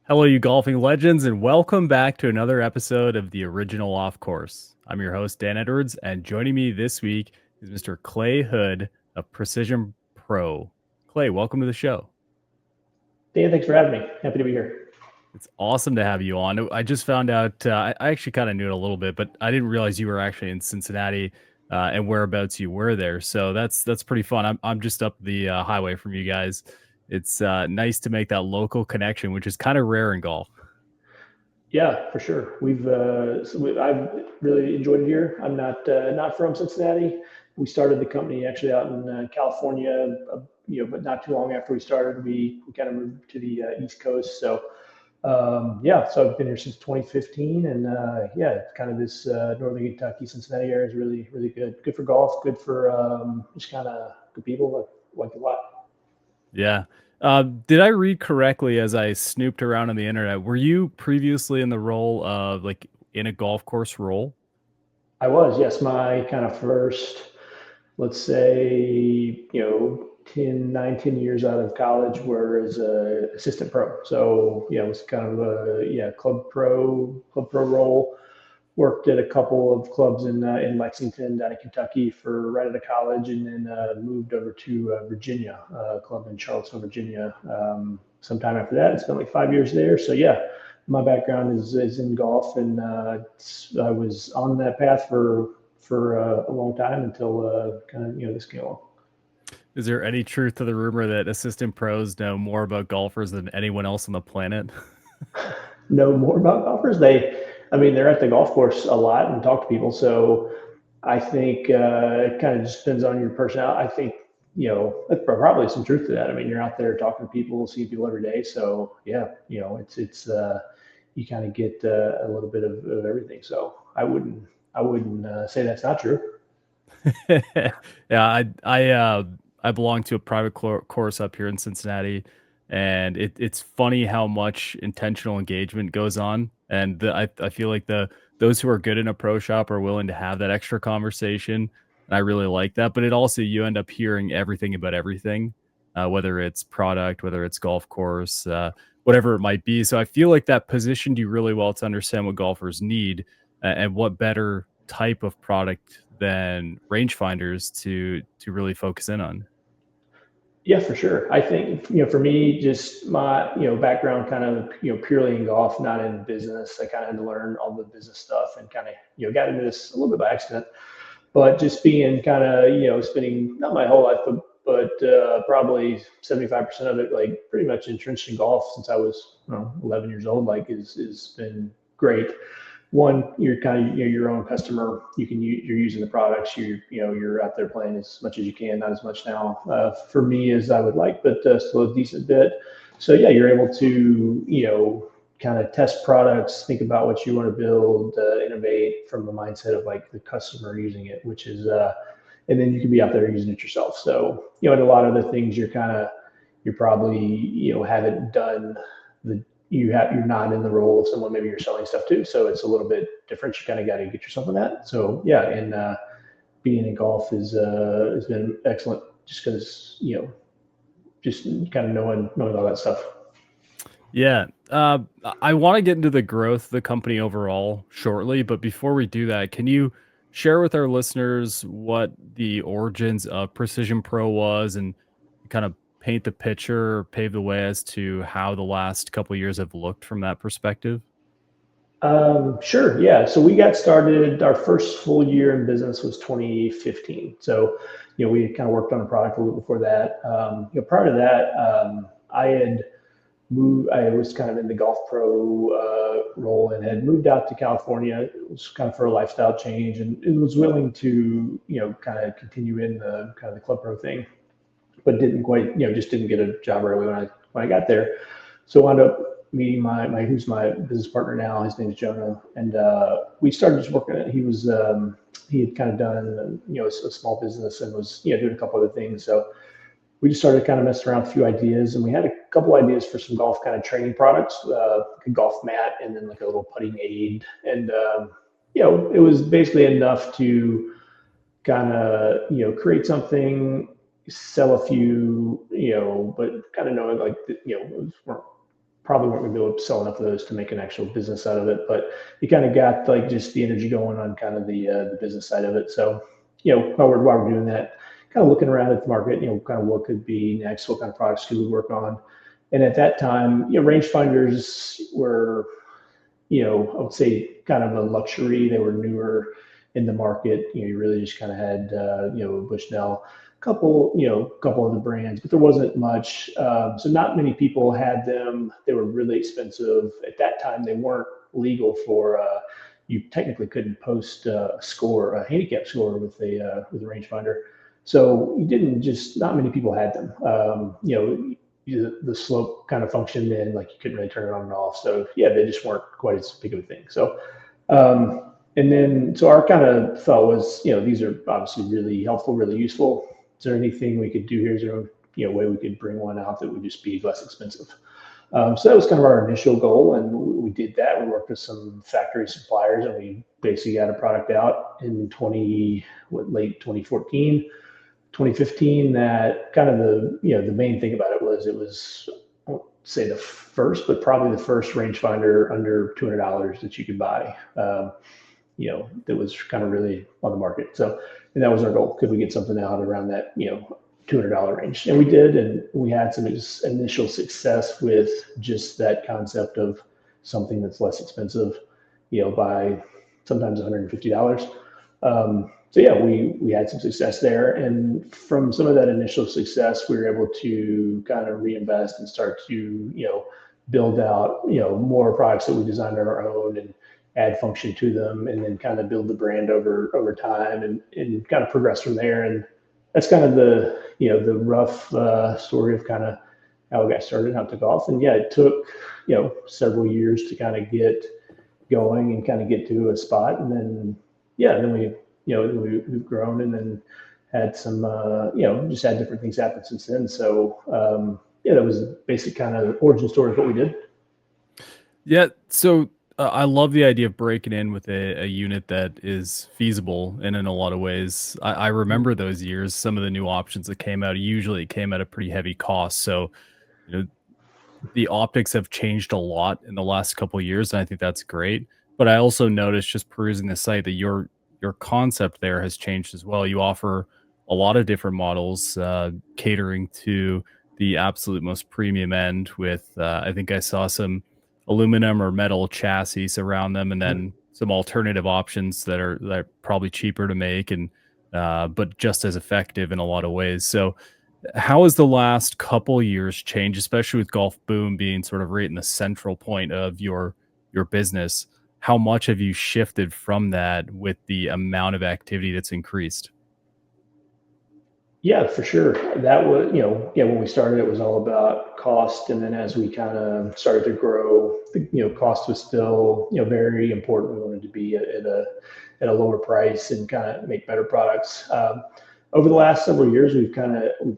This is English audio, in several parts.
Hello, you golfing legends, and welcome back to another episode of the Original Off Course. I'm your host, Dan Edwards, and joining me this week is Mr. Clay Hood of Precision Pro. Clay, welcome to the show. Dan, thanks for having me. Happy to be here. It's awesome to have you on. I just found out, I actually kind of knew it a little bit, but I didn't realize you were actually in Cincinnati and whereabouts you were there. So that's pretty fun. I'm just up the highway from you guys. It's nice to make that local connection, which is kind of rare in golf. Yeah, for sure. I've really enjoyed it here. I'm not from Cincinnati. We started the company actually out in California, but not too long after we started, we kind of moved to the East Coast. Yeah, so I've been here since 2015, and yeah, it's kind of this Northern Kentucky, Cincinnati area is really, really good. Good for golf, good for just kind of good people like a lot. Yeah. Did I read correctly as I snooped around on the internet? Were you previously in the role of like in a golf course role? I was, yes, my kind of first, let's say, 10 years out of college were as a assistant pro. So yeah, it was kind of a club pro role. Worked at a couple of clubs in Lexington, down in Kentucky, for right out of college, and then moved over to Virginia, a club in Charlottesville, Virginia. Sometime after that, I spent like 5 years there. So yeah, my background is in golf, and I was on that path for a long time until kind of this came along. Is there any truth to the rumor that assistant pros know more about golfers than anyone else on the planet? Know more about golfers. I mean, they're at the golf course a lot and talk to people. So I think it kind of just depends on your personality. I think, that's probably some truth to that. I mean, you're out there talking to people, seeing people every day. So yeah, it's you kind of get a little bit of everything. So I wouldn't say that's not true. Yeah, I belong to a private course up here in Cincinnati, and it's funny how much intentional engagement goes on, and I feel like those who are good in a pro shop are willing to have that extra conversation, and I really like that. But it also you end up hearing everything about everything, whether it's product, whether it's golf course, whatever it might be. So I feel like that positioned you really well to understand what golfers need and what better type of product than rangefinders to really focus in on. Yeah, for sure. I think, for me, just my, background kind of, purely in golf, not in business. I kind of had to learn all the business stuff and kind of, got into this a little bit by accident. But just being kind of, spending not my whole life, but probably 75% of it, like pretty much entrenched in golf since I was 11 years old, like is been great. One, you're kind of your own customer. You're using the products. You're out there playing as much as you can, not as much now for me as I would like, but still a decent bit. So yeah, you're able to kind of test products, think about what you want to build, innovate from the mindset of like the customer using it, which is and then you can be out there using it yourself. So and a lot of the things you're probably haven't done the you're not in the role of someone, maybe you're selling stuff too, so it's a little bit different. You kind of got to get yourself in that. So yeah, and being in golf is has been excellent, just because just kind of knowing all that stuff. Yeah. I want to get into the growth of the company overall shortly, but before we do that, can you share with our listeners what the origins of Precision Pro was and kind of paint the picture, pave the way as to how the last couple of years have looked from that perspective? Sure, yeah. So we got started. Our first full year in business was 2015. So we had kind of worked on a product a little before that. Prior to that, I had moved. I was kind of in the golf pro role and had moved out to California. It was kind of for a lifestyle change, and it was willing to kind of continue in the kind of the club pro thing, but didn't quite just didn't get a job right away when I got there. So I wound up meeting my who's my business partner now. His name is Jonah, and we started just working. He had kind of done a small business and was doing a couple other things. So we just started kind of messing around with a few ideas, and we had a couple ideas for some golf kind of training products, like a golf mat, and then like a little putting aid, and it was basically enough to kind of create something, sell a few, but kind of knowing like weren't probably weren't going to be able to sell enough of those to make an actual business out of it. But you kind of got like just the energy going on kind of the business side of it. So, while we're doing that, kind of looking around at the market, kind of what could be next, what kind of products could we work on. And at that time, rangefinders were, I would say kind of a luxury. They were newer in the market. You really just kind of had, Bushnell, couple other brands, but there wasn't much. So not many people had them. They were really expensive at that time. They weren't legal for. You technically couldn't post a score, a handicap score with a rangefinder. So you didn't just not many people had them. The slope kind of functioned and like you couldn't really turn it on and off. So yeah, they just weren't quite as big of a thing. So and then so our kind of thought was, these are obviously really helpful, really useful. Is there anything we could do here? Is there a way we could bring one out that would just be less expensive? So that was kind of our initial goal, and we did that. We worked with some factory suppliers, and we basically got a product out in late 2014. 2015, that kind of the main thing about it was I won't say the first, but probably the first rangefinder under $200 that you could buy. That was kind of really on the market. So, and that was our goal. Could we get something out around that, $200 range? And we did, and we had some initial success with just that concept of something that's less expensive, by sometimes $150. So yeah, we had some success there, and from some of that initial success, we were able to kind of reinvest and start to build out more products that we designed on our own and add function to them, and then kind of build the brand over time and kind of progress from there. And that's kind of the rough story of kind of how it got started, how it took off. And yeah, it took several years to kind of get going and kind of get to a spot, and then we've grown and then had some, just had different things happen since then. So, that was the basic kind of origin story of what we did. Yeah, so I love the idea of breaking in with a unit that is feasible and in a lot of ways. I remember those years, some of the new options that came out usually came at a pretty heavy cost. So, you know, the optics have changed a lot in the last couple of years, and I think that's great. But I also noticed just perusing the site that your concept there has changed as well. You offer a lot of different models, catering to the absolute most premium end. With I think I saw some aluminum or metal chassis around them, and then some alternative options that are probably cheaper to make and but just as effective in a lot of ways. So how has the last couple years changed, especially with Golf Boom being sort of right in the central point of your business? How much have you shifted from that with the amount of activity that's increased? Yeah, for sure. That was, yeah, when we started, it was all about cost. And then as we kind of started to grow, cost was still, very important. We wanted to be at a lower price and kind of make better products. Over the last several years, we've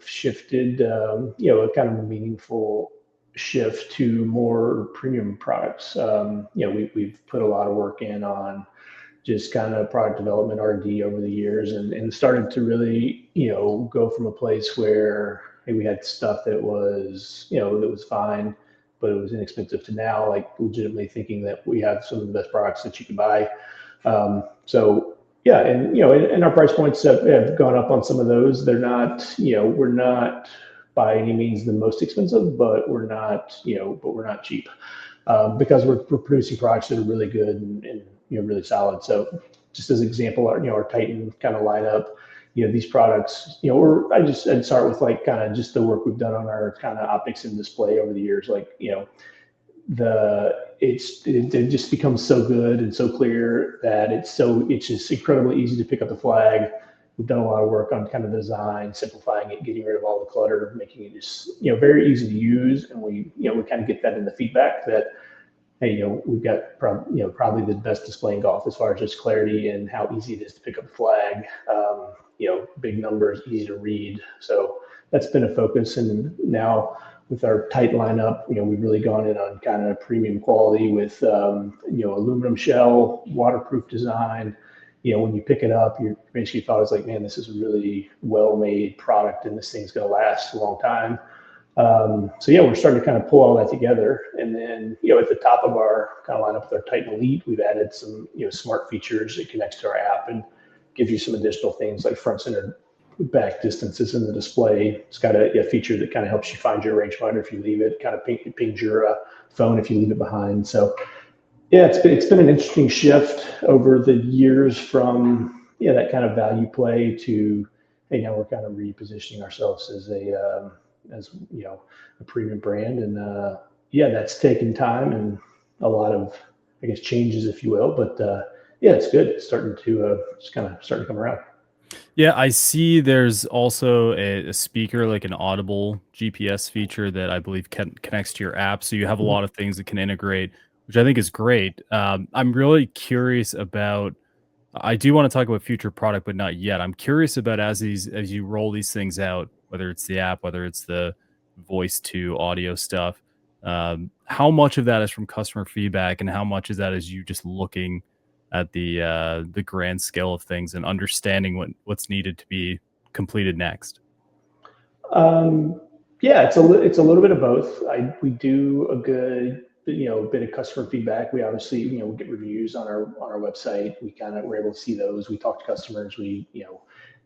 shifted, a kind of a meaningful shift to more premium products. We've put a lot of work in on just kind of product development R&D over the years, and started to really go from a place where, hey, we had stuff that was that was fine, but it was inexpensive, to now like legitimately thinking that we have some of the best products that you can buy. So yeah, and and our price points have gone up on some of those. They're not, we're not by any means the most expensive, but we're not cheap, because we're producing products that are really good and really solid. So just as an example, our Titan kind of lineup, these products, I'd start with like kind of just the work we've done on our kind of optics and display over the years. Like, it just becomes so good and so clear that it's just incredibly easy to pick up the flag. We've done a lot of work on kind of design, simplifying it, getting rid of all the clutter, making it just very easy to use. And we kind of get that in the feedback that, hey, we've got probably the best display in golf as far as just clarity and how easy it is to pick up a flag. Big numbers, easy to read. So that's been a focus. And now with our tight lineup, we've really gone in on kind of premium quality with, aluminum shell, waterproof design. When you pick it up, you basically thought, it's like, man, this is a really well-made product and this thing's going to last a long time. So yeah, we're starting to kind of pull all that together. And then, at the top of our kind of lineup with our Titan Elite, we've added some, smart features that connects to our app and gives you some additional things like front center back distances in the display. It's got a feature that kind of helps you find your rangefinder if you leave it, kind of pings your phone if you leave it behind. So yeah, it's been an interesting shift over the years from that kind of value play to hey, now we're kind of repositioning ourselves as a premium brand, and yeah, that's taken time and a lot of I guess changes, if you will. But yeah, it's good. It's starting to just kind of starting to come around. Yeah, I see there's also a speaker, like an audible GPS feature that I believe connects to your app. So you have a lot of things that can integrate, which I think is great. I'm really curious about, I do want to talk about future product, but not yet. I'm curious about as you roll these things out, whether it's the app, whether it's the voice to audio stuff, how much of that is from customer feedback, and how much is that is you just looking at the grand scale of things and understanding what's needed to be completed next. Um, yeah, it's a little bit of both. We do a good bit of customer feedback. We obviously we get reviews on our website. We're able to see those. We talk to customers. We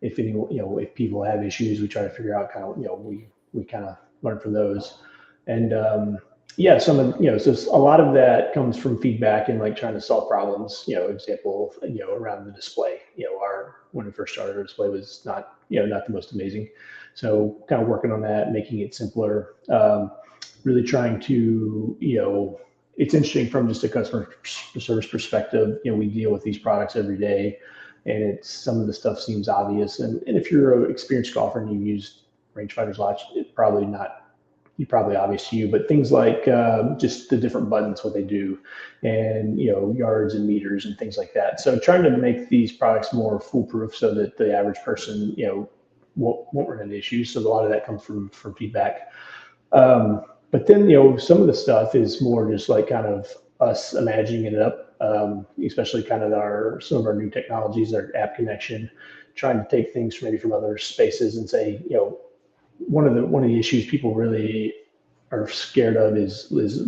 if any if people have issues, we try to figure out kind of we kind of learn from those. And yeah, some of so a lot of that comes from feedback and like trying to solve problems. Example around the display. Our when we first started, our display was not not the most amazing. So kind of working on that, making it simpler, really trying to, it's interesting from just a customer service perspective. We deal with these products every day, and it's some of the stuff seems obvious. And if you're an experienced golfer and you use rangefinders lots, it's probably obvious to you, but things like just the different buttons, what they do, and yards and meters and things like that. So trying to make these products more foolproof so that the average person won't run into issues. So a lot of that comes from feedback. But then some of the stuff is more just like kind of us imagining it up, especially kind of some of our new technologies, our app connection, trying to take things maybe from other spaces and say one of the issues people really are scared of is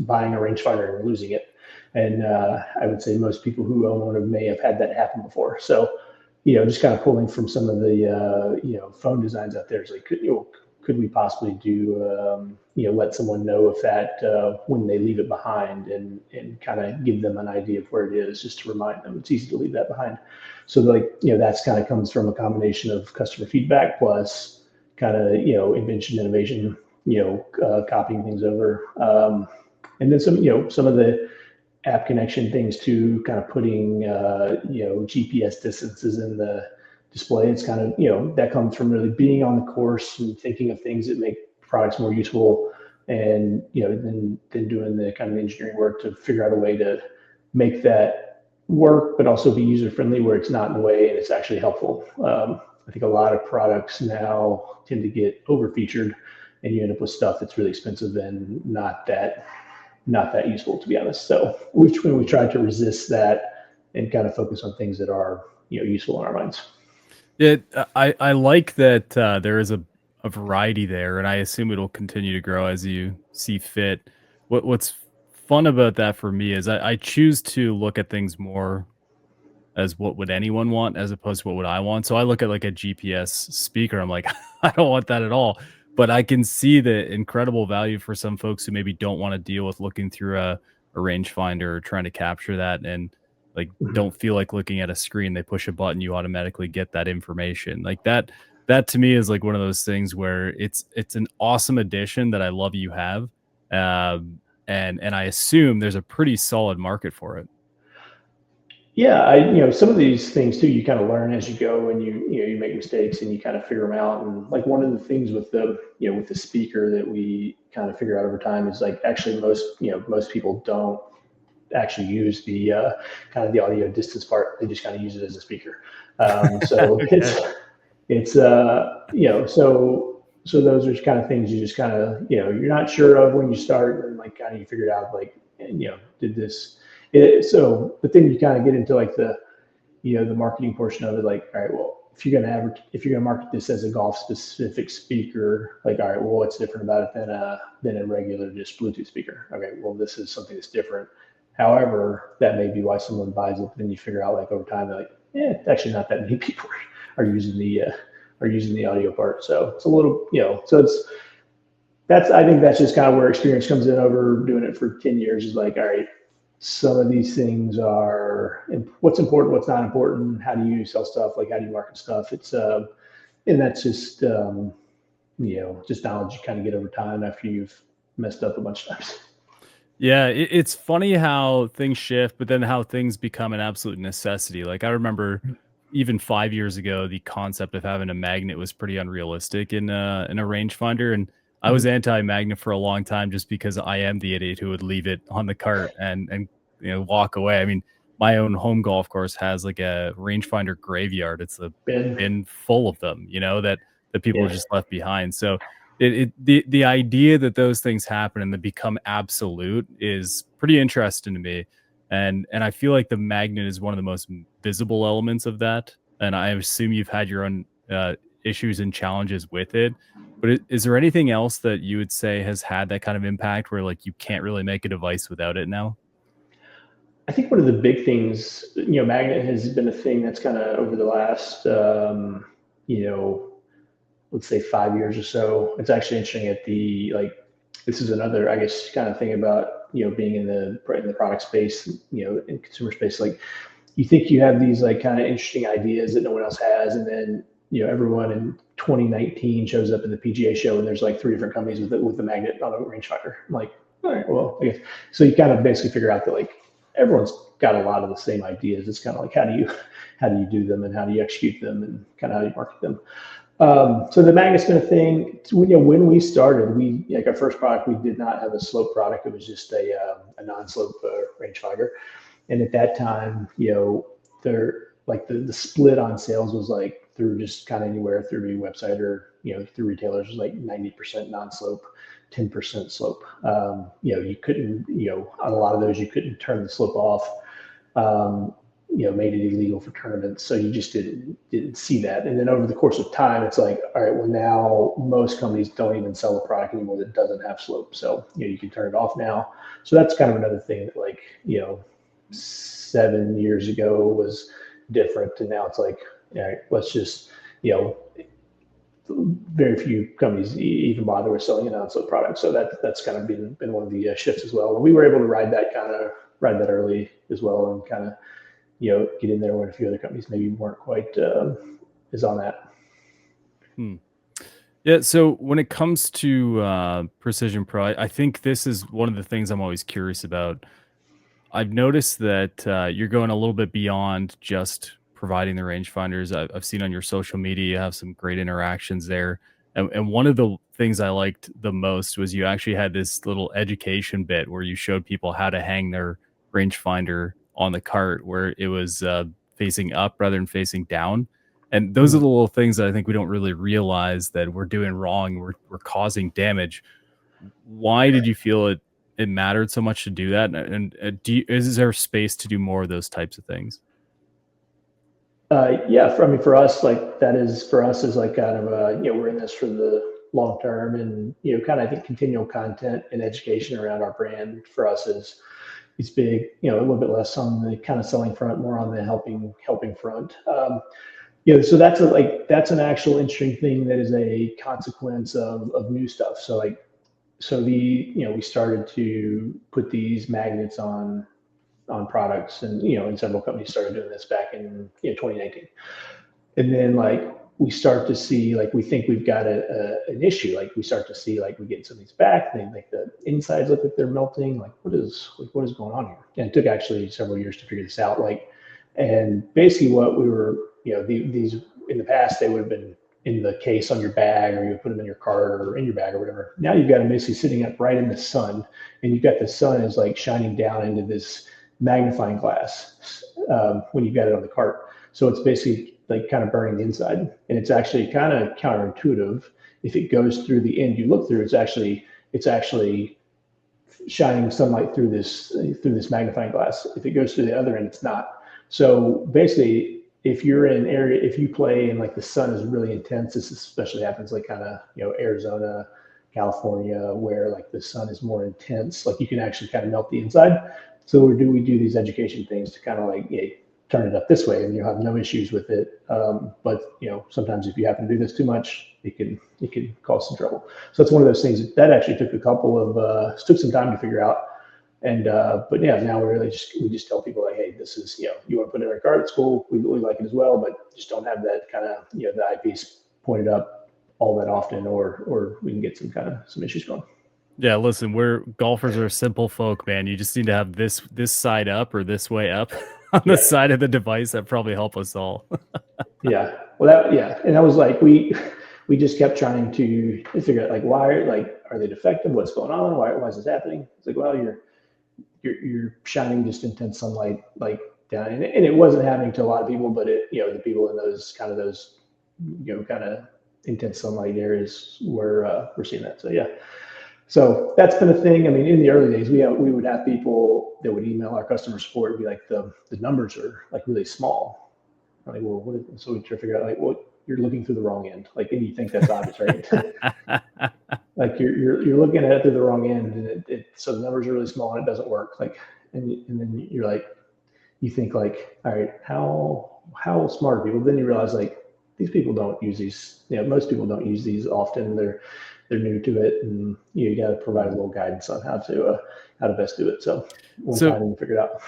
buying a rangefinder and losing it. And I would say most people who own one may have had that happen before. So, just kind of pulling from some of the phone designs out there is like, could we possibly do let someone know if that when they leave it behind and kind of give them an idea of where it is, just to remind them it's easy to leave that behind. So like that's kind of comes from a combination of customer feedback plus kind of invention innovation, copying things over, and then some of the app connection things too, kind of putting GPS distances in the display. It's kind of that comes from really being on the course and thinking of things that make products more useful, and then doing the kind of engineering work to figure out a way to make that work, but also be user friendly where it's not in the way and it's actually helpful. I think a lot of products now tend to get over featured, and you end up with stuff that's really expensive and not that useful, to be honest. So we try to resist that and kind of focus on things that are useful in our minds. I like that there is a variety there, and I assume it'll continue to grow as you see fit. What's fun about that for me is I choose to look at things more as what would anyone want as opposed to what would I want. So I look at like a GPS speaker. I'm like, I don't want that at all. But I can see the incredible value for some folks who maybe don't want to deal with looking through a rangefinder or trying to capture that and like Mhm. don't feel like looking at a screen. They push a button, you automatically get that information. Like that to me is like one of those things where it's an awesome addition that I love you have. And I assume there's a pretty solid market for it. Yeah, some of these things too, you kind of learn as you go, and you make mistakes and you kind of figure them out. And like one of the things with the speaker that we kind of figure out over time is like actually most people don't actually use the kind of the audio distance part. They just kind of use it as a speaker. So Okay. so those are kind of things you just kind of you're not sure of when you start, and like kind of you figure it out like did this. But then you kind of get into like the marketing portion of it, like, all right, well, if you're gonna market this as a golf specific speaker, like, all right, well, what's different about it than a regular just Bluetooth speaker? Okay, well, this is something that's different. However, that may be why someone buys it. But then you figure out like over time, they're like, yeah, actually not that many people are using the audio part. So it's a little, so I think that's just kind of where experience comes in over doing it for 10 years is like, all right, some of these things are what's important, what's not important. How do you sell stuff? Like, how do you market stuff? And that's just, just knowledge you kind of get over time after you've messed up a bunch of times. Yeah, it's funny how things shift, but then how things become an absolute necessity. Like I remember even 5 years ago, the concept of having a magnet was pretty unrealistic in a rangefinder, and I was Mhm. anti-magnet for a long time just because I am the idiot who would leave it on the cart and walk away. I mean, my own home golf course has like a rangefinder graveyard. It's a Ben, bin full of them, that people have yeah, just left behind. So the idea that those things happen and they become absolute is pretty interesting to me, and I feel like the magnet is one of the most visible elements of that, and I assume you've had your own issues and challenges with it. But is there anything else that you would say has had that kind of impact where like you can't really make a device without it now? I think one of the big things, magnet has been a thing that's kind of over the last, you know, let's say 5 years or so. It's actually interesting at the like this is another, I guess, kind of thing about being in the product space, in consumer space. Like you think you have these like kind of interesting ideas that no one else has, and then everyone in 2019 shows up in the PGA show, and there's like three different companies with the magnet on a rangefinder. I'm like, all right, well, I guess. So you kind of basically figure out that like everyone's got a lot of the same ideas. It's kind of like how do you do them and how do you execute them and kind of how do you market them. So the magnet's been a thing. When we started, we like our first product, we did not have a slope product. It was just a non-slope rangefinder. And at that time, there like the split on sales was like through just kind of anywhere through your website or through retailers was like 90% non-slope, 10% slope. You couldn't on a lot of those you couldn't turn the slope off. Um, made it illegal for tournaments. So you just didn't see that. And then over the course of time, it's like, all right, well now most companies don't even sell a product anymore that doesn't have slope. So you can turn it off now. So that's kind of another thing that like 7 years ago was different, and now it's like, all right, let's just very few companies even bother with selling a non-slope product. So that's kind of been one of the shifts as well. And we were able to ride that early as well, and kind of get in there when a few other companies maybe weren't quite as on that. Hmm. Yeah, so when it comes to Precision Pro, I think this is one of the things I'm always curious about. I've noticed that you're going a little bit beyond just providing the rangefinders. I've seen on your social media you have some great interactions there, and one of the things I liked the most was you actually had this little education bit where you showed people how to hang their rangefinder on the cart, where it was facing up rather than facing down. And those are Mhm. the little things that I think we don't really realize that we're doing wrong. We're causing damage. Why did you feel it mattered so much to do that? Is there space to do more of those types of things? Yeah, I mean, for us, like that is for us is like kind of we're in this for the long term, and kind of I think continual content and education around our brand for us is big. A little bit less on the kind of selling front, more on the helping front. So that's an actual interesting thing that is a consequence of new stuff. So like we started to put these magnets on products, and several companies started doing this back in 2019. And then like we start to see like we think we've got an issue. Like we start to see like we get some of these back, they like the insides look like they're melting. Like what is going on here? And it took actually several years to figure this out. Like, and basically what we were these in the past they would have been in the case on your bag, or you would put them in your cart or in your bag or whatever. Now you've got them basically sitting up right in the sun, and you've got the sun is like shining down into this magnifying glass when you've got it on the cart. So it's basically like kind of burning the inside, and it's actually kind of counterintuitive. If it goes through the end you look through, it's actually shining sunlight through this magnifying glass. If it goes through the other end, it's not. So basically, if you're in an area, if you play and like the sun is really intense, this especially happens like kind of, Arizona, California, where like the sun is more intense, like you can actually kind of melt the inside. So we do these education things to kind of like, turn it up this way and you'll have no issues with it. But sometimes if you happen to do this too much, it can cause some trouble. So it's one of those things that actually took took some time to figure out. And but yeah, now we just tell people like, hey, this is, you want to put it in our card, it's cool. We like it as well, but just don't have that kind of, the eyepiece pointed up all that often, or we can get some issues going. Yeah, listen, we're golfers are simple folk, man. You just need to have this side up or this way up on the Yeah, side of the device. That probably help us all. yeah. Well, yeah, and that was like we just kept trying to figure out like why, like, are they defective? What's going on? Why is this happening? It's like, well, you're shining just intense sunlight like down, and it wasn't happening to a lot of people, but the people in those kind of intense sunlight areas we're seeing that. So yeah, so that's been a thing. I mean, in the early days, we would have people that would email our customer support and be like, the numbers are like really small. I'm like, well, so we try to figure out like, well, you're looking through the wrong end. Like, and you think that's obvious, right? Like you're looking at it through the wrong end, and so the numbers are really small and it doesn't work. Like, and then you're like, you think like, all right, how smart are people? Then you realize like these people don't use these. Most people don't use these often. They're new to it, and you got to provide a little guidance on how to best do it. So we'll So kind of figure it out.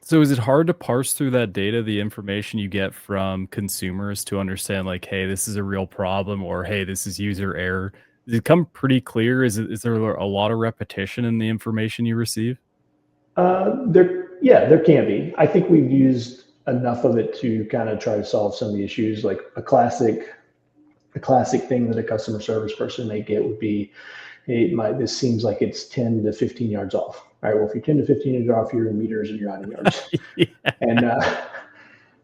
so is it hard to parse through that data, the information you get from consumers to understand like, hey, this is a real problem or hey, this is user error? Does it come pretty clear? Is there a lot of repetition in the information you receive? Yeah, there can be. I think we've used enough of it to kind of try to solve some of the issues. Like a classic thing that a customer service person may get would be, hey, this seems like it's 10 to 15 yards off. All right, well, if you're 10 to 15 yards off, you're in meters and you're not in yards. Yeah. And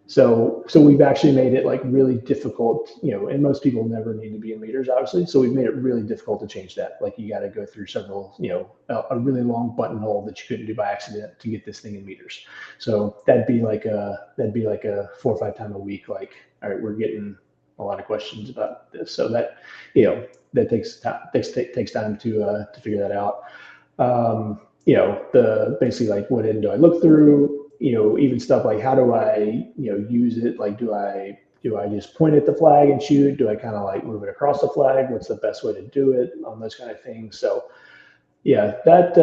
so we've actually made it like really difficult, and most people never need to be in meters, obviously. So we've made it really difficult to change that. Like you got to go through several, a really long buttonhole that you couldn't do by accident to get this thing in meters. So that'd be like a 4 or 5 times a week. Like, all right, we're getting a lot of questions about this. So that takes time to figure that out. The basically like what end do I look through? Even stuff like how do I, use it? Like, do I just point at the flag and shoot? Do I kind of like move it across the flag? What's the best way to do it on those kind of things? So yeah, that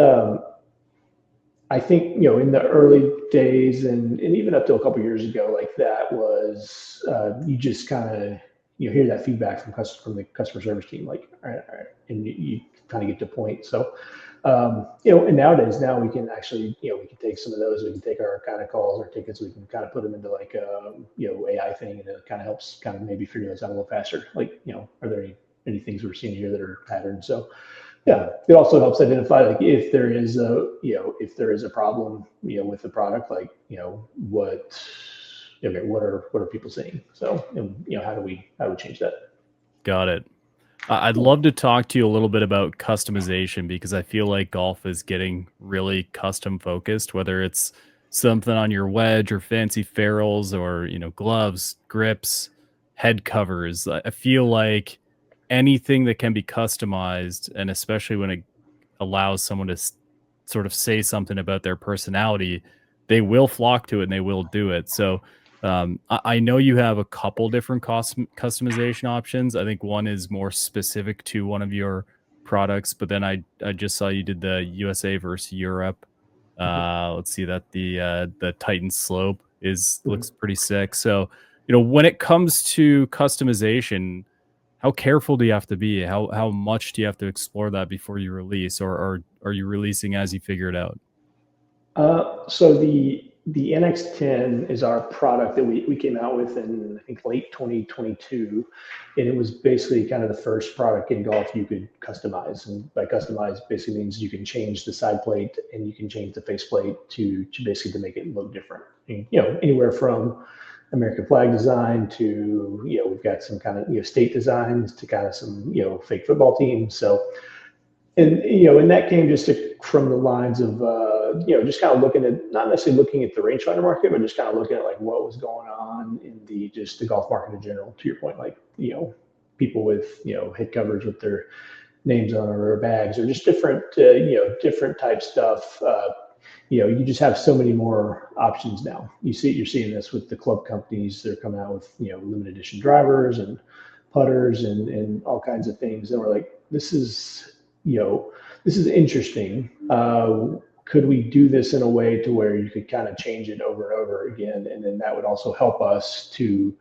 I think, in the early days and even up to a couple years ago, like that was, you just kind of, hear that feedback from the customer service team, like, all right, and you kind of get to point. So, and nowadays, now we can actually, we can take some of those, we can take our kind of calls or tickets, we can kind of put them into like, AI thing, and it kind of helps kind of maybe figure those out a little faster. Like, are there any things we're seeing here that are patterns? So, yeah, it also helps identify like if there is a problem, with the product, like, what are people saying? So, and how do we change that? Got it. I'd love to talk to you a little bit about customization because I feel like golf is getting really custom focused, whether it's something on your wedge or fancy ferrules or, gloves, grips, head covers. I feel like anything that can be customized, and especially when it allows someone to sort of say something about their personality, they will flock to it and they will do it. So, I know you have a couple different customization options. I think one is more specific to one of your products, but then I just saw you did the USA versus Europe. Let's see that the Titan slope is looks pretty sick. So, when it comes to customization, how careful do you have to be? How much do you have to explore that before you release, or are you releasing as you figure it out? So the NX10 is our product that we came out with in, I think, late 2022, and it was basically kind of the first product in golf you could customize. And by customize, basically means you can change the side plate and you can change the face plate to basically to make it look different. And, anywhere from American flag design to, we've got some kind of, state designs to kind of some, fake football teams. So And and that came just from the lines of just kind of looking at, not necessarily looking at the rangefinder market, but just kind of looking at like what was going on in the just the golf market in general. To your point, like people with head covers with their names on or bags, or just different different type stuff. You just have so many more options now. You're seeing this with the club companies. They're coming out with limited edition drivers and putters and all kinds of things. And we're like, you know, this is interesting. Could we do this in a way to where you could kind of change it over and over again, and then that would also help us to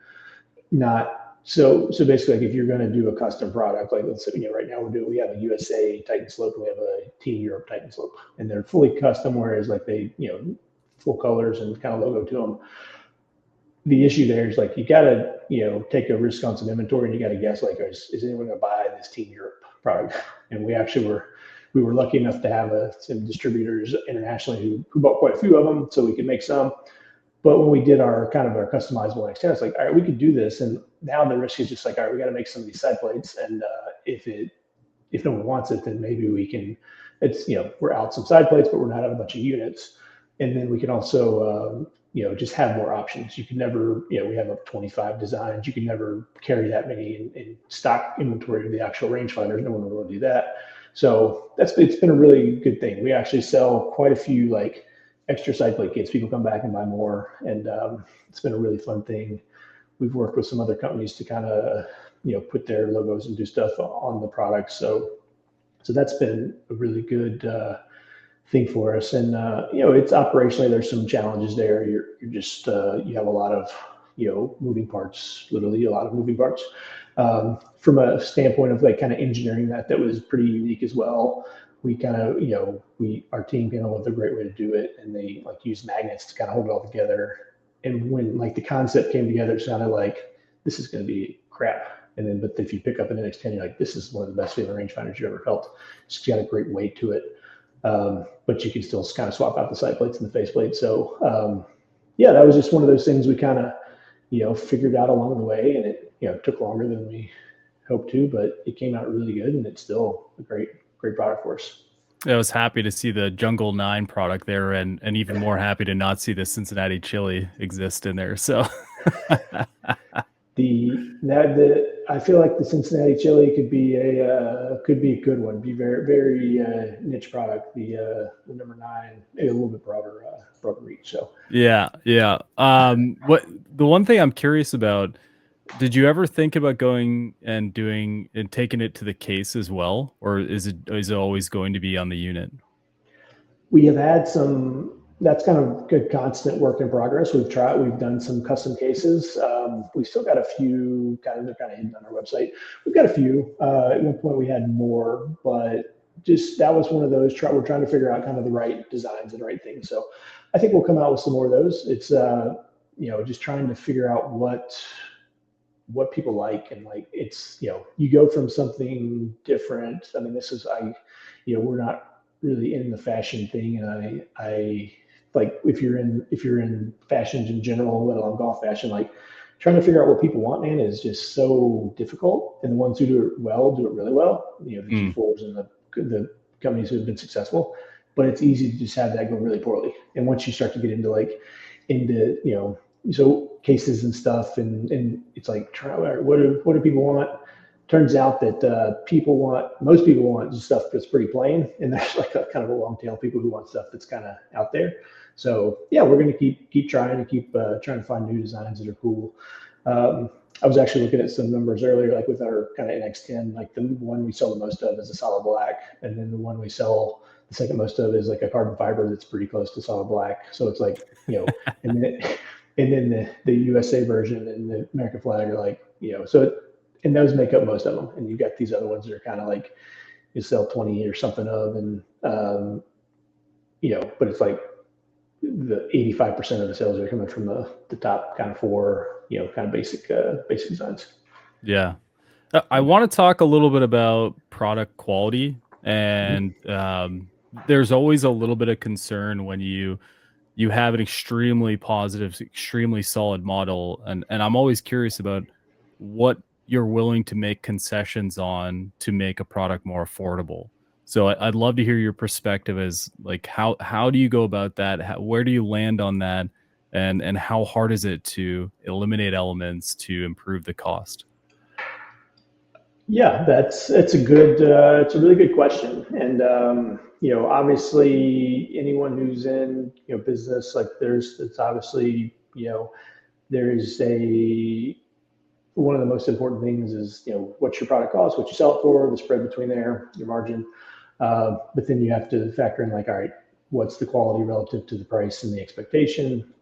not. So basically, like if you're going to do a custom product, like let's say right now we have a USA Titan slope and we have a Team Europe Titan slope, and they're fully custom, whereas like they full colors and kind of logo to them. The issue there is like you got to take a risk on some inventory, and you got to guess like is anyone going to buy this Team Europe product? And we were lucky enough to have some distributors internationally who bought quite a few of them, so we could make some. But when we did our kind of our customizable extent, it's like, all right, we could do this. And now the risk is just like, all right, we got to make some of these side plates. And if no one wants it, then maybe we can, we're out some side plates, but we're not out a bunch of units. And then we can also, just have more options. You can never, we have up 25 designs. You can never carry that many in stock inventory of the actual rangefinders. No one will really do that. So it's been a really good thing. We actually sell quite a few like extra side plate kits. People come back and buy more, and it's been a really fun thing. We've worked with some other companies to kind of put their logos and do stuff on the product. So that's been a really good thing for us. And it's operationally there's some challenges there. You're just you have a lot of moving parts, literally a lot of moving parts. From a standpoint of like kind of engineering that was pretty unique as well. We kind of our team came up with a great way to do it, and they like use magnets to kind of hold it all together. And when like the concept came together, it sounded like this is going to be crap. And then, but if you pick up an NX10, you're like, this is one of the best feeling rangefinders you ever felt. It's got a great weight to it. But you can still kind of swap out the side plates and the face plate. So yeah, that was just one of those things we kind of figured out along the way, and it took longer than we hoped to, but it came out really good, and it's still a great product for us. I was happy to see the Jungle 9 product there, and even more happy to not see the Cincinnati chili exist in there. So I feel like the Cincinnati chili could be a good one. Be very niche product. The number 9, maybe a little bit broader reach. So yeah. What the one thing I'm curious about, did you ever think about going and doing and taking it to the case as well, or is it always going to be on the unit? we have had some. That's kind of good constant work in progress. We've done some custom cases. We've still got a few they're kind of hidden on our website. We've got a few. At one point we had more, but just that was one of those. We're trying to figure out kind of the right designs and the right things. So I think we'll come out with some more of those. It's just trying to figure out what people like, and like it's you go from something different. I mean, we're not really in the fashion thing, and I like if you're in fashions in general, let alone golf fashion, like trying to figure out what people want, man, is just so difficult. And the ones who do it well do it really well. The G4s and the companies who have been successful, but it's easy to just have that go really poorly. And once you start to get into so cases and stuff, and it's like what do people want? Turns out that most people want just stuff that's pretty plain, and there's like a kind of a long tail of people who want stuff that's kind of out there. So yeah, we're going to keep trying to find new designs that are cool. I was actually looking at some numbers earlier, like with our kind of NX10, like the one we sell the most of is a solid black, and then the one we sell the second most of is like a carbon fiber that's pretty close to solid black. So it's like and then the USA version and the American flag are like so. And those make up most of them. And you've got these other ones that are kind of like you sell 20 or something of, and but it's like the 85% of the sales are coming from the top kind of 4, kind of basic designs. Yeah. I want to talk a little bit about product quality, and there's always a little bit of concern when you have an extremely positive, extremely solid model, and I'm always curious about what you're willing to make concessions on to make a product more affordable. So I'd love to hear your perspective as like how do you go about that? Where do you land on that? And how hard is it to eliminate elements to improve the cost? Yeah, it's a good, it's a really good question. And, obviously anyone who's in, business, like it's obviously, there is one of the most important things is, what's your product cost, what you sell it for, the spread between there, your margin. But then you have to factor in like, all right, what's the quality relative to the price and the expectation?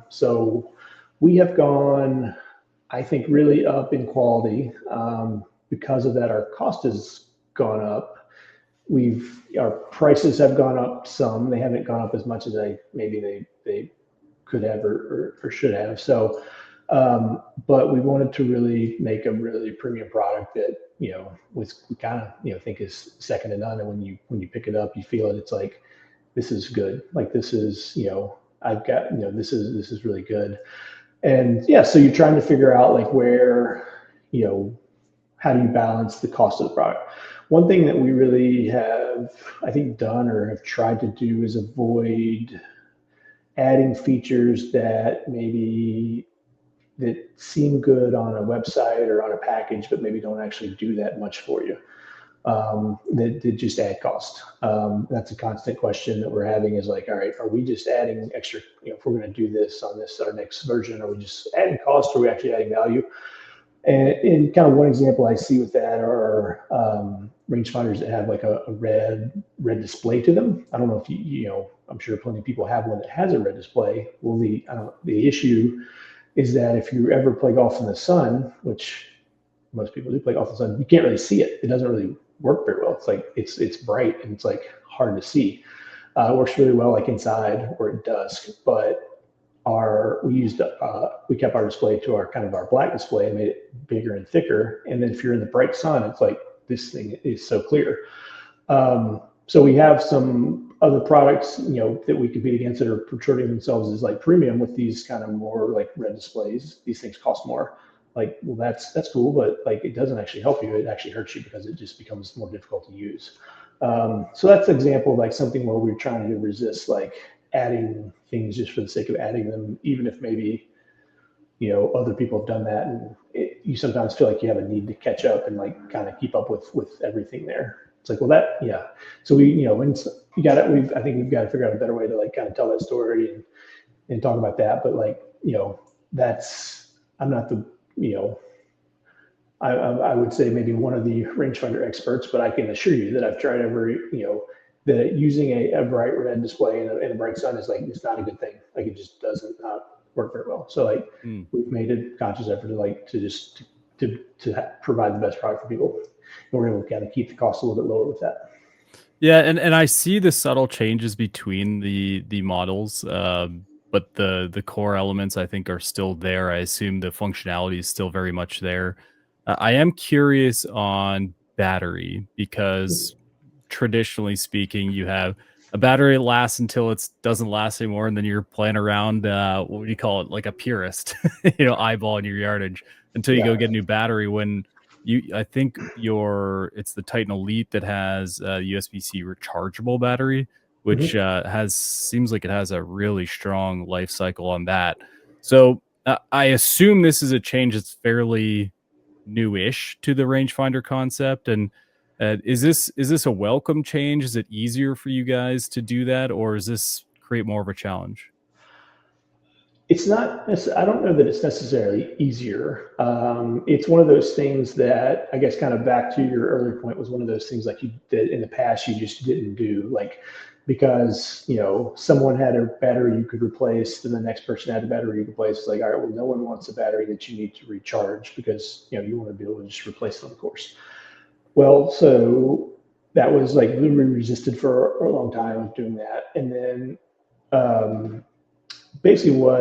So we have gone, I think, really up in quality. Because of that, our cost has gone up. Our prices have gone up some. They haven't gone up as much as they could have or should have. So, but we wanted to really make a really premium product that was we kind of think is second to none. And when you pick it up, you feel it. It's like this is good. Like this is I've got this is really good. And yeah, so you're trying to figure out like where you know how do you balance the cost of the product. One thing that we really have, I think, done or have tried to do is avoid adding features that maybe that seem good on a website or on a package, but maybe don't actually do that much for you. That just add cost. That's a constant question that we're having is like, all right, are we just adding extra, if we're going to do this on this, our next version, are we just adding cost or are we actually adding value? And kind of one example I see with that are rangefinders that have like a red display to them. I don't know if I'm sure plenty of people have one that has a red display. Well, the issue is that if you ever play golf in the sun, which most people do play golf in the sun, you can't really see it. It doesn't really work very well. It's like it's bright and it's like hard to see. It works really well like inside or at dusk, but we kept our display to our kind of our black display and made it bigger and thicker. And then if you're in the bright sun, it's like this thing is so clear. So we have some other products, that we compete against that are portraying themselves as like premium with these kind of more like red displays. These things cost more. Like, well, that's cool, but like it doesn't actually help you. It actually hurts you because it just becomes more difficult to use. So that's an example of like something where we're trying to resist like adding things just for the sake of adding them, even if maybe other people have done that, and you sometimes feel like you have a need to catch up and like kind of keep up with everything there. It's like, well, that yeah. So when you got it, I think we've got to figure out a better way to like kind of tell that story and talk about that. But like that's I'm not the you know I would say maybe one of the rangefinder experts, but I can assure you that I've tried that using a bright red display in a bright sun is like, it's not a good thing. Like it just doesn't not work very well. So like Hmm. we've made a conscious effort to provide the best product for people. And we're able to kind of keep the cost a little bit lower with that. Yeah, and I see the subtle changes between the models, but the core elements I think are still there. I assume the functionality is still very much there. I am curious on battery because traditionally speaking, you have a battery that lasts until it doesn't last anymore, and then you're playing around. What do you call it? Like a purist, eyeballing your yardage until you go Yeah. get a new battery. When I think it's the Titan Elite that has a USB-C rechargeable battery, which Mhm. has seems like it has a really strong life cycle on that. So I assume this is a change that's fairly newish to the rangefinder concept. And is this a welcome change? Is it easier for you guys to do that, or does this create more of a challenge? It's not. I don't know that it's necessarily easier. It's one of those things that I guess kind of back to your earlier point was one of those things like you did in the past you just didn't do like because someone had a battery you could replace, then the next person had a battery you could replace. It's like, all right, well, no one wants a battery that you need to recharge because you want to be able to just replace it on the course. Well, so that was like we resisted for a long time of doing that, and then um, basically what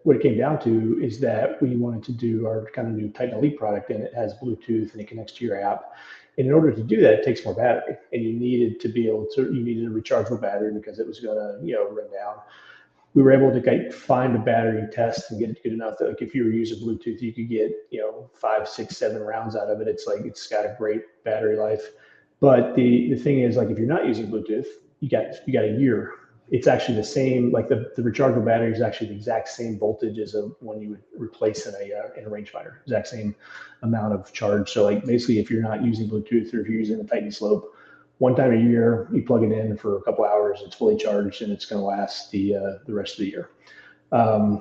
it came down to is that we wanted to do our kind of new Titan Elite product, and it has Bluetooth and it connects to your app. And in order to do that, it takes more battery, and you needed a rechargeable battery because it was going to run down. We were able to find a battery test and get it good enough that like if you were using Bluetooth, you could get 5, 6, 7 rounds out of it. It's like it's got a great battery life. But the thing is, like, if you're not using Bluetooth, you got a year. It's actually the same. Like the rechargeable battery is actually the exact same voltage as a one you would replace in a rangefinder. Exact same amount of charge. So like basically, if you're not using Bluetooth or if you're using a Titan slope, one time a year you plug it in for a couple hours. It's fully charged and it's going to last the rest of the year.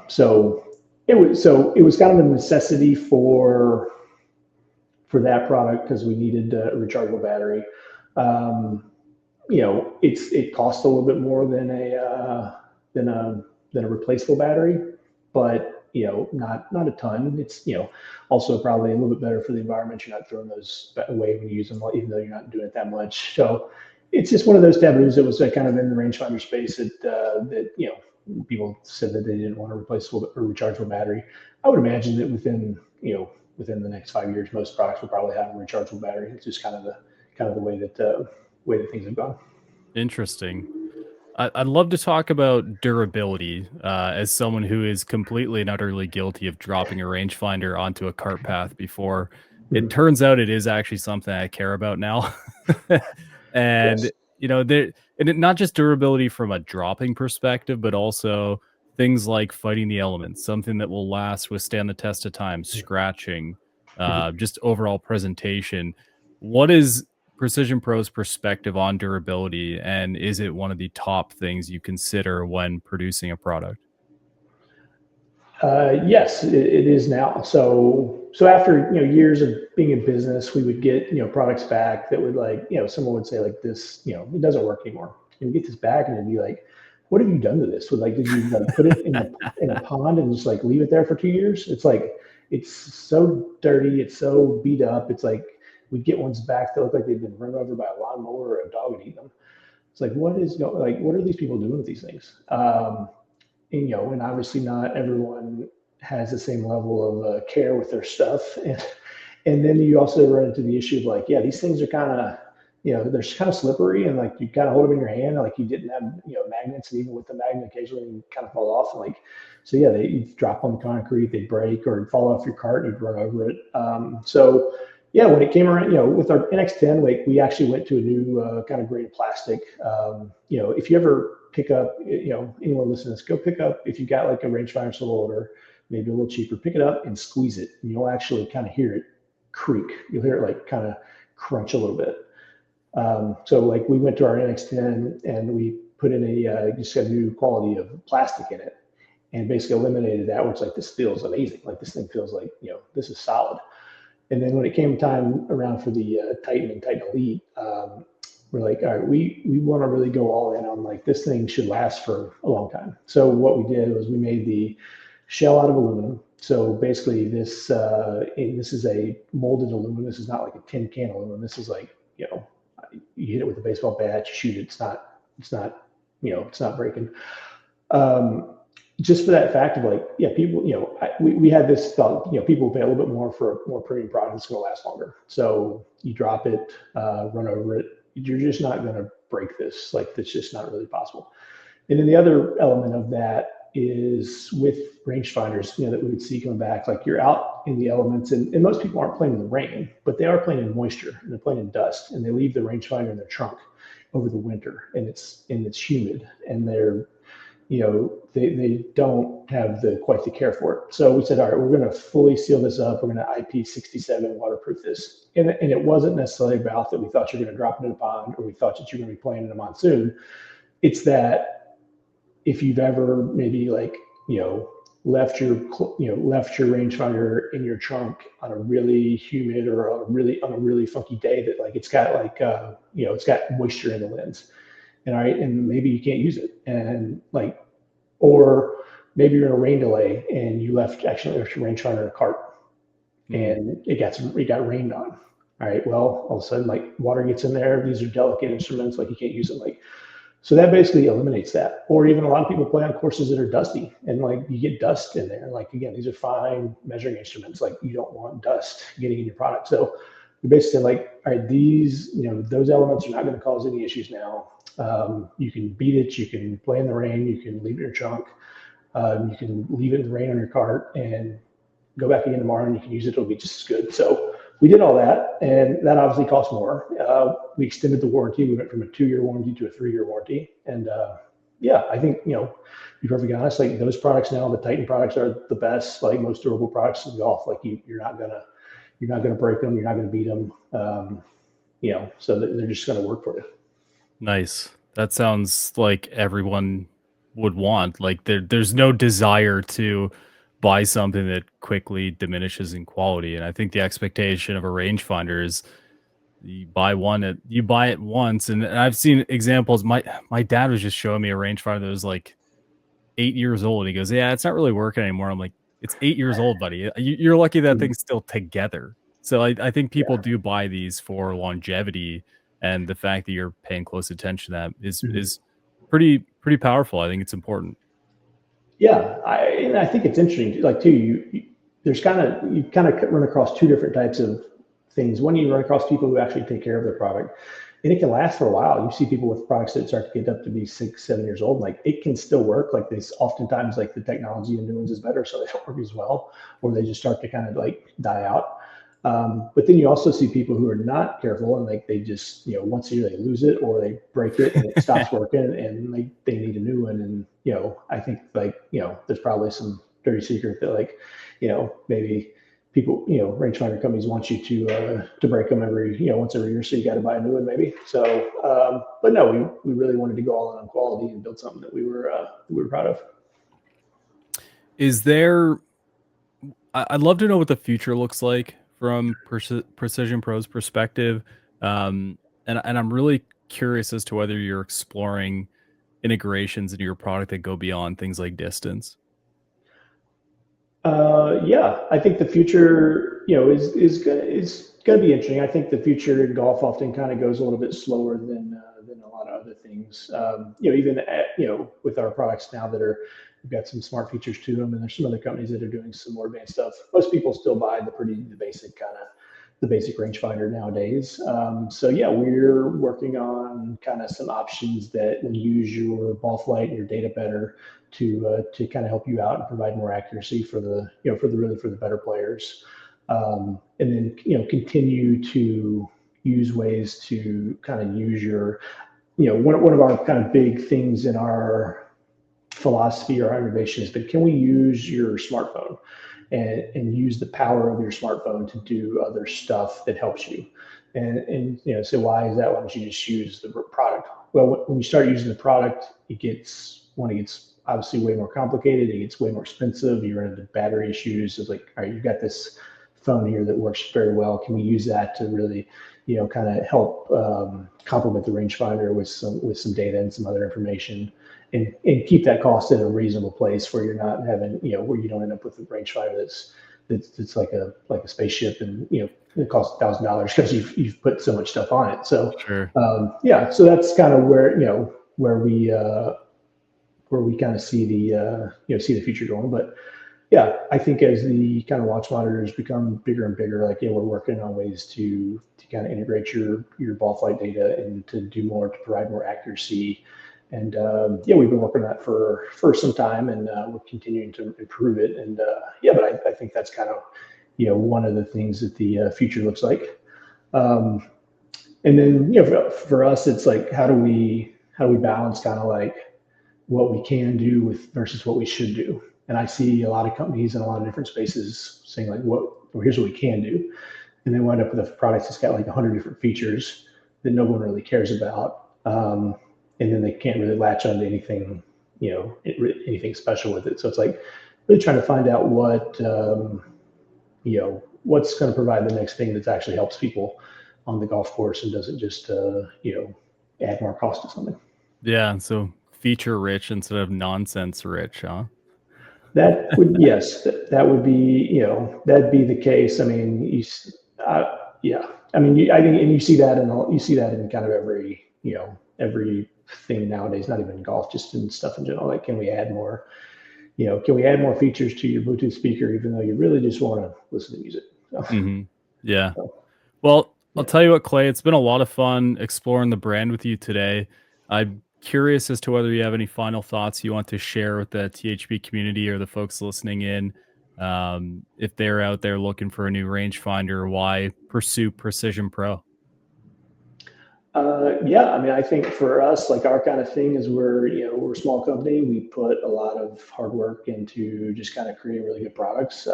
So it was kind of a necessity for that product because we needed a rechargeable battery. Um, it costs a little bit more than a replaceable battery, but not a ton. It's also probably a little bit better for the environment. You're not throwing those away when you use them, even though you're not doing it that much. So it's just one of those taboos that was kind of in the rangefinder space that people said that they didn't want a replaceable or rechargeable battery. I would imagine that within the next 5 years, most products will probably have a rechargeable battery. It's just kind of the way that things have gone. Interesting. I'd love to talk about durability as someone who is completely and utterly guilty of dropping a rangefinder onto a cart path before. It Mhm. turns out it is actually something I care about now. Yes. And, there, and not just durability from a dropping perspective, but also things like fighting the elements, something that will last, withstand the test of time, scratching, just overall presentation. What is Precision Pro's perspective on durability, and is it one of the top things you consider when producing a product? Yes, it is now. So after years of being in business, we would get products back that would someone would say like this it doesn't work anymore. And we get this back and it'd be like, what have you done to this? With like did you like put it in a pond and just like leave it there for 2 years? It's like it's so dirty, it's so beat up. It's like we'd get ones back that look like they've been run over by a lawnmower or a dog would eat them. It's like what are these people doing with these things? And obviously not everyone has the same level of care with their stuff. And then you also run into the issue of like, yeah, these things are kind of, they're kind of slippery and like you kind of hold them in your hand, like you didn't have, magnets, and even with the magnet, occasionally you kind of fall off. And like, so yeah, you drop on the concrete, they break or fall off your cart and you'd run over it. So yeah, when it came around, with our NX10, like we actually went to a new kind of grade of plastic. If you ever pick up, anyone listening to this, go pick up, if you got like a rangefinder it's a little older, maybe a little cheaper, pick it up and squeeze it. And you'll actually kind of hear it creak. You'll hear it like kind of crunch a little bit. So like we went to our NX10 and we put in just a new quality of plastic in it and basically eliminated that, where it's like, this feels amazing. Like this thing feels like, this is solid. And then when it came time around for the Titan and Titan Elite, we're like, all right, we want to really go all in on like this thing should last for a long time. So what we did was we made the shell out of aluminum. So basically, this is a molded aluminum. This is not like a tin can aluminum. This is like you hit it with a baseball bat, you shoot it. It's not breaking. Um, just for that fact of like, yeah, people, we had this thought, people pay a little bit more for a more premium product that's going to last longer. So you drop it, run over it. You're just not going to break this. Like, that's just not really possible. And then the other element of that is with rangefinders, that we would see coming back, like you're out in the elements and most people aren't playing in the rain, but they are playing in moisture and they're playing in dust and they leave the rangefinder in their trunk over the winter and it's humid and they don't have quite the care for it. So we said, all right, we're going to fully seal this up. We're going to IP67 waterproof this. And it wasn't necessarily about that we thought you were going to drop it in a pond or we thought that you were going to be playing in a monsoon. It's that if you've ever maybe like, left your rangefinder in your trunk on a really humid or on a really funky day that like it's got like it's got moisture in the lens, and all right, and maybe you can't use it, and like, or maybe you're in a rain delay and you actually left your rangefinder in a cart Mm, and it got rained on. All right, well, all of a sudden like water gets in there. These are delicate instruments, like you can't use it. Like, so that basically eliminates that. Or even a lot of people play on courses that are dusty and like you get dust in there. Like, again, these are fine measuring instruments. Like, you don't want dust getting in your product. So we basically like, all right, those elements are not going to cause any issues now. You can beat it. You can play in the rain. You can leave it in your trunk. You can leave it in the rain on your cart and go back again tomorrow and you can use it. It'll be just as good. So we did all that, and that obviously cost more. We extended the warranty. We went from a 2 year warranty to a 3 year warranty, and yeah, I think to be perfectly honest, like those products now, the Titan products are the best, like most durable products in golf. Like you're not gonna break them, you're not gonna beat them. So they're just gonna work for you. Nice. That sounds like everyone would want. Like there's no desire to buy something that quickly diminishes in quality. And I think the expectation of a rangefinder is you buy it once. And I've seen examples. My dad was just showing me a rangefinder that was like 8 years old. He goes, "Yeah, it's not really working anymore." I'm like, "It's 8 years old, buddy. You're lucky that Mhm. thing's still together." So I think people Yeah. do buy these for longevity, and the fact that you're paying close attention to that Mhm. is pretty powerful. I think it's important. Yeah, and I think it's interesting, like too. There's you kind of run across two different types of things. One, you run across people who actually take care of their product, and it can last for a while. You see people with products that start to get up to be 6, 7 years old, like it can still work. Like this, oftentimes, like the technology in new ones is better, so they don't work as well, or they just start to kind of like die out. But then you also see people who are not careful and like they just, once a year they lose it or they break it and it stops working and like they need a new one. And, I think like, there's probably some dirty secret that like, maybe people, rangefinder companies want you to break them once every year. So you got to buy a new one maybe. So, but no, we really wanted to go all in on quality and build something that we were proud of. Is there I'd love to know what the future looks like from Precision Pro's perspective. Um, and I'm really curious as to whether you're exploring integrations into your product that go beyond things like distance. Yeah, I think the future, is gonna be interesting. I think the future in golf often kind of goes a little bit slower than a lot of other things. Even with our products now that are we've got some smart features to them, and there's some other companies that are doing some more advanced stuff. Most people still buy the basic rangefinder nowadays. So yeah, we're working on kind of some options that will use your ball flight and your data better to kind of help you out and provide more accuracy for the for the better players, and then continue to use ways to kind of use your one of our kind of big things in our philosophy or our innovation has been, can we use your smartphone and use the power of your smartphone to do other stuff that helps you? And so why is that? Why don't you just use the product? Well, when you start using the product, it gets obviously way more complicated. It gets way more expensive. You run into battery issues. It's like, all right, you've got this phone here that works very well. Can we use that to really, kind of help complement the rangefinder with some data and some other information, and keep that cost in a reasonable place where you're not having, where you don't end up with a rangefinder that's like a spaceship, and it costs $1,000 because you've put so much stuff on it. So Sure. yeah, so that's kind of where where we kind of see see the future going. But yeah, I think as the kind of watch monitors become bigger and bigger, like we're working on ways to kind of integrate your ball flight data and to do more to provide more accuracy. And yeah, we've been working on that for some time, and we're continuing to improve it. And yeah, but I think that's kind of one of the things that the future looks like. Um, and then for us, it's like how do we balance kind of like what we can do with versus what we should do. And I see a lot of companies in a lot of different spaces saying like, well, here's what we can do. And they wind up with a product that's got like 100 different features that no one really cares about. And then they can't really latch onto anything, anything special with it. So it's like really trying to find out what's going to provide the next thing that actually helps people on the golf course and doesn't just, add more cost to something. Yeah. So feature rich instead of nonsense rich, huh? That would, yes, that would be, that'd be the case. I mean, yeah, I mean, I think, and you see that in kind of every, every thing nowadays, not even golf, just in stuff in general. Like, can we add more, can we add more features to your Bluetooth speaker, even though you really just want to listen to music? So, Hmm. Yeah. so, Well, I'll yeah. tell you what, Clay, it's been a lot of fun exploring the brand with you today. I'm curious as to whether you have any final thoughts you want to share with the THP community or the folks listening in. If they're out there looking for a new rangefinder, why pursue Precision Pro? Yeah, I mean, I think for us, like our kind of thing is we're a small company. We put a lot of hard work into just kind of creating really good products.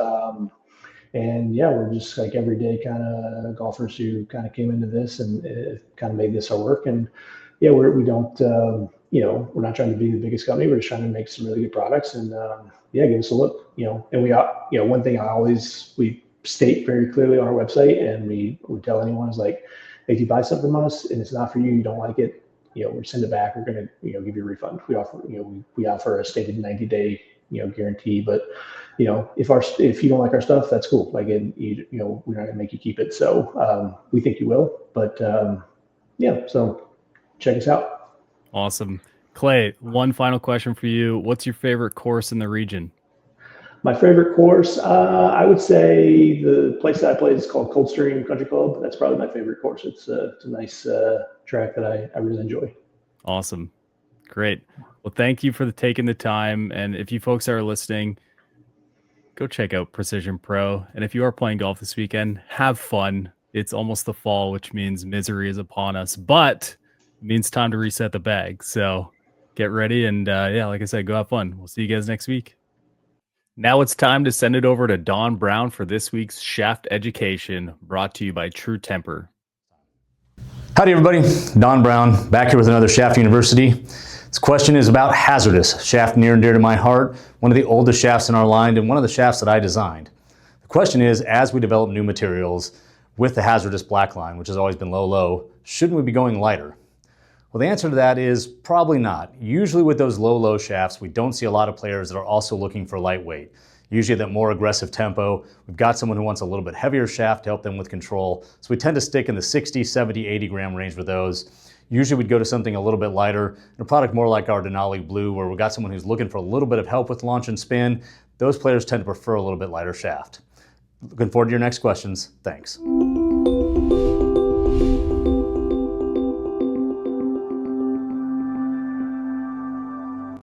And yeah, we're just like everyday kind of golfers who kind of came into this and kind of made this our work. And yeah, we don't, we're not trying to be the biggest company. We're just trying to make some really good products and yeah, give us a look, and one thing we state very clearly on our website and we tell anyone is like, if you buy something from us and it's not for you, you don't like it, we send it back. We're going to, give you a refund. We offer, we offer a stated 90-day, guarantee, but if you don't like our stuff, that's cool. Like, we're not gonna make you keep it. So we think you will, but yeah. So check us out. Awesome. Clay, one final question for you. What's your favorite course in the region? My favorite course, I would say the place that I play is called Coldstream Country Club. That's probably my favorite course. It's a nice track that I really enjoy. Awesome. Great. Well, thank you for taking the time. And if you folks are listening, go check out Precision Pro. And if you are playing golf this weekend, have fun. It's almost the fall, which means misery is upon us, but it means time to reset the bag. So get ready. And yeah, like I said, go have fun. We'll see you guys next week. Now it's time to send it over to Don Brown for this week's Shaft Education, brought to you by True Temper. Howdy everybody, Don Brown back here with another Shaft University. This question is about hazardous, shaft near and dear to my heart, one of the oldest shafts in our line and one of the shafts that I designed. The question is, as we develop new materials with the hazardous black line, which has always been low, shouldn't we be going lighter? Well, the answer to that is probably not. Usually with those low shafts, we don't see a lot of players that are also looking for lightweight. Usually that more aggressive tempo. We've got someone who wants a little bit heavier shaft to help them with control. So we tend to stick in the 60, 70, 80 gram range with those. Usually we'd go to something a little bit lighter, and a product more like our Denali Blue, where we've got someone who's looking for a little bit of help with launch and spin. Those players tend to prefer a little bit lighter shaft. Looking forward to your next questions. Thanks.